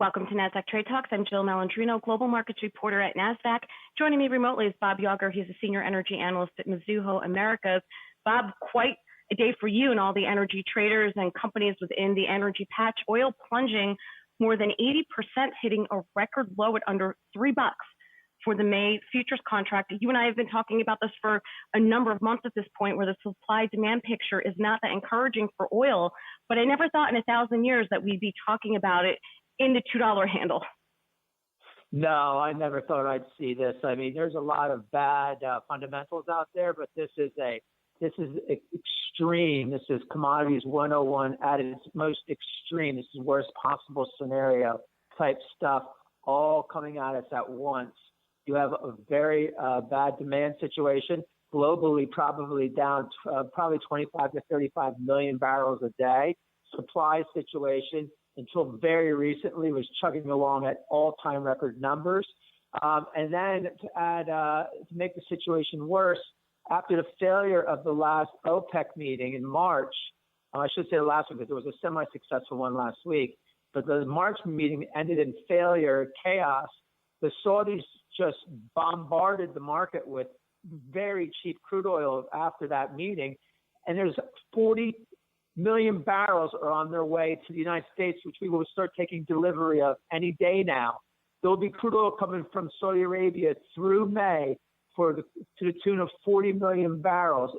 Welcome to Nasdaq Trade Talks. I'm Jill Malandrino, Global Markets Reporter at Nasdaq. Joining me remotely is Bob Yawger. He's a Senior Energy Analyst at Mizuho Americas. Bob, quite a day for you and all the energy traders and companies within the energy patch. Oil plunging more than 80%, hitting a record low at under $3 for the May futures contract. You and I have been talking about this for a number of months at this point, where the supply-demand picture is not that encouraging for oil. But I never thought in 1,000 years that we'd be talking about it in the $2 handle. No, I never thought I'd see this. I mean, there's a lot of bad fundamentals out there, but this is extreme. This is commodities 101 at its most extreme. This is worst possible scenario type stuff, all coming at us at once. You have a very bad demand situation globally, probably down probably 25 to 35 million barrels a day. Supply situation until very recently was chugging along at all-time record numbers. And then to make the situation worse, after the failure of the last OPEC meeting in March, I should say the last one because there was a semi-successful one last week, but the March meeting ended in failure, chaos. The Saudis just bombarded the market with very cheap crude oil after that meeting, and there's 40 million barrels are on their way to the United States, which we will start taking delivery of any day now. There will be crude oil coming from Saudi Arabia through May to the tune of 40 million barrels.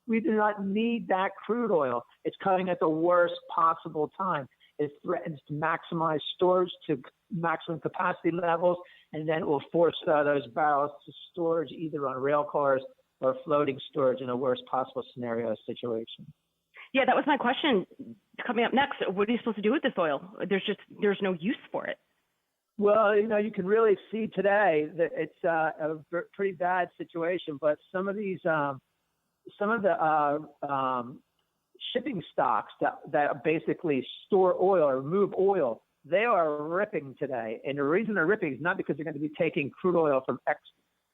We do not need that crude oil. It's coming at the worst possible time. It threatens to maximize storage to maximum capacity levels, and then it will force those barrels to storage either on rail cars or floating storage in a worst possible scenario situation. Yeah, that was my question. Coming up next, what are you supposed to do with this oil? There's no use for it. Well, you can really see today that it's a pretty bad situation. But some of the shipping stocks that basically store oil or move oil, they are ripping today. And the reason they're ripping is not because they're going to be taking crude oil from X,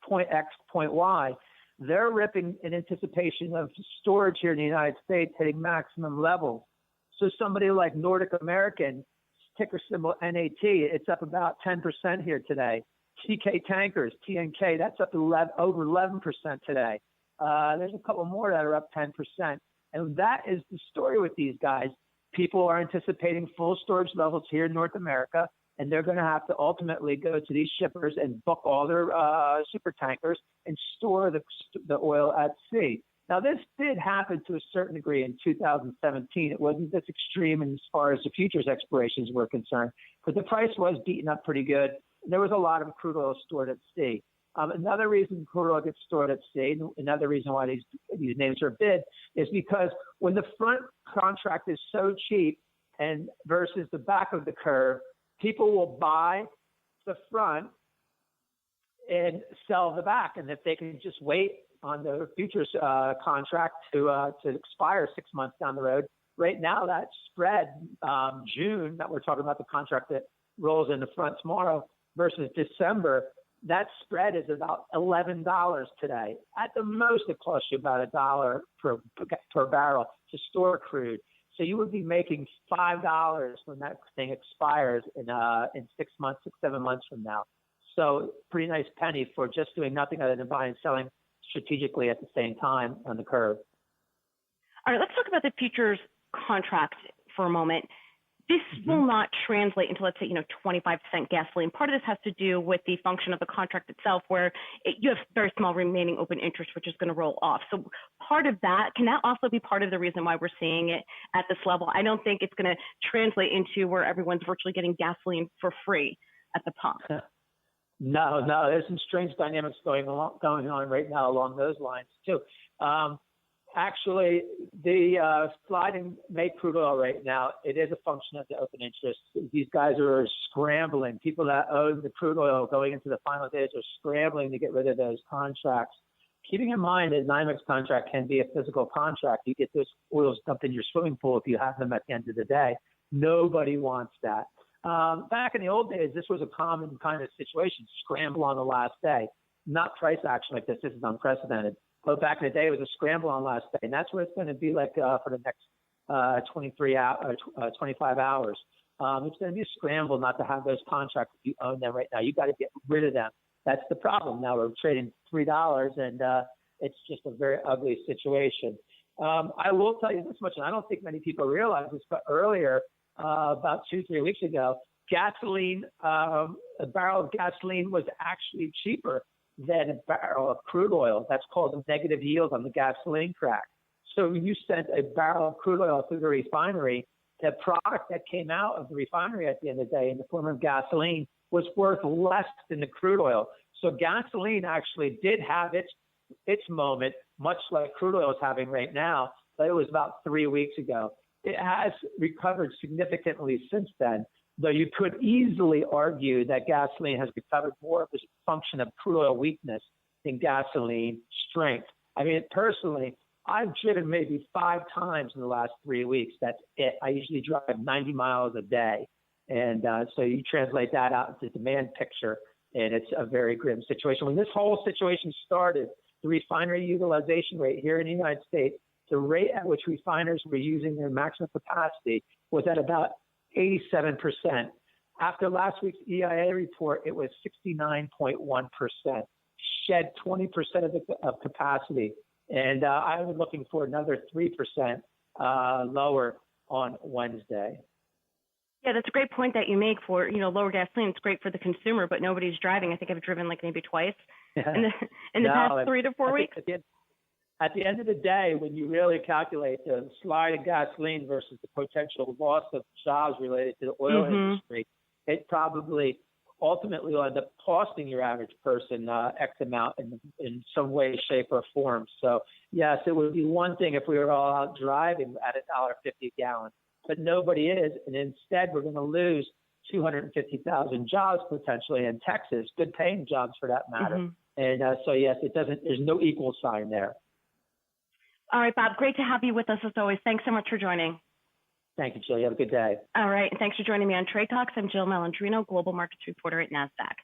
point Y. They're ripping in anticipation of storage here in the United States hitting maximum levels. So somebody like Nordic American, ticker symbol NAT, it's up about 10% here today. TK Tankers, TNK, that's up to over 11% today. There's a couple more that are up 10%. And that is the story with these guys. People are anticipating full storage levels here in North America, and they're going to have to ultimately go to these shippers and book all their super tankers and store the oil at sea. Now, this did happen to a certain degree in 2017. It wasn't this extreme as far as the futures expirations were concerned, but the price was beaten up pretty good. And there was a lot of crude oil stored at sea. Another reason crude oil gets stored at sea, another reason why these names are bid, is because when the front contract is so cheap and versus the back of the curve, people will buy the front and sell the back. And if they can just wait on the futures contract to expire 6 months down the road, right now that spread, June, that we're talking about the contract that rolls in the front tomorrow versus December, that spread is about $11 today. At the most, it costs you about $1 per barrel to store crude. So you would be making $5 when that thing expires in 6 months, 7 months from now. So pretty nice penny for just doing nothing other than buying and selling strategically at the same time on the curve. All right, let's talk about the futures contract for a moment. This will not translate into, let's say, 25% gasoline. Part of this has to do with the function of the contract itself, where you have very small remaining open interest, which is going to roll off. So part of that, can that also be part of the reason why we're seeing it at this level? I don't think it's going to translate into where everyone's virtually getting gasoline for free at the pump. No, there's some strange dynamics going on right now along those lines too. Actually, the sliding May crude oil right now, it is a function of the open interest. These guys are scrambling. People that own the crude oil going into the final days are scrambling to get rid of those contracts. Keeping in mind that NYMEX contract can be a physical contract. You get those oils dumped in your swimming pool if you have them at the end of the day. Nobody wants that. Back in the old days, this was a common kind of situation, scramble on the last day. Not price action like this. This is unprecedented. But back in the day, it was a scramble on last day. And that's what it's going to be like for the next 25 hours. It's going to be a scramble not to have those contracts if you own them right now. You got to get rid of them. That's the problem. Now we're trading $3, and it's just a very ugly situation. I will tell you this much, and I don't think many people realize this, but earlier, about 2-3 weeks ago, gasoline, a barrel of gasoline was actually cheaper than a barrel of crude oil. That's called a negative yield on the gasoline crack. So when you sent a barrel of crude oil through the refinery, the product that came out of the refinery at the end of the day in the form of gasoline was worth less than the crude oil. So gasoline actually did have its moment, much like crude oil is having right now, but it was about 3 weeks ago. It has recovered significantly since then, though you could easily argue that gasoline has recovered more of a function of crude oil weakness than gasoline strength. I mean, personally, I've driven maybe 5 times in the last 3 weeks. That's it. I usually drive 90 miles a day. And so you translate that out into demand picture, and it's a very grim situation. When this whole situation started, the refinery utilization rate here in the United States, the rate at which refiners were using their maximum capacity was at about 87%. After last week's EIA report, it was 69.1%, shed 20% of capacity. And I'm looking for another 3% lower on Wednesday. Yeah, that's a great point that you make for, lower gasoline. It's great for the consumer, but nobody's driving. I think I've driven like maybe twice in the past 3 to 4 weeks. At the end of the day, when you really calculate the slide in gasoline versus the potential loss of jobs related to the oil industry, it probably ultimately will end up costing your average person X amount in some way, shape, or form. So, yes, it would be one thing if we were all out driving at $1.50 a gallon, but nobody is. And instead, we're going to lose 250,000 jobs potentially in Texas, good paying jobs for that matter. And so, yes, there's no equal sign there. All right, Bob, great to have you with us as always. Thanks so much for joining. Thank you, Jill. You have a good day. All right, and thanks for joining me on Trade Talks. I'm Jill Malandrino, Global Markets Reporter at Nasdaq.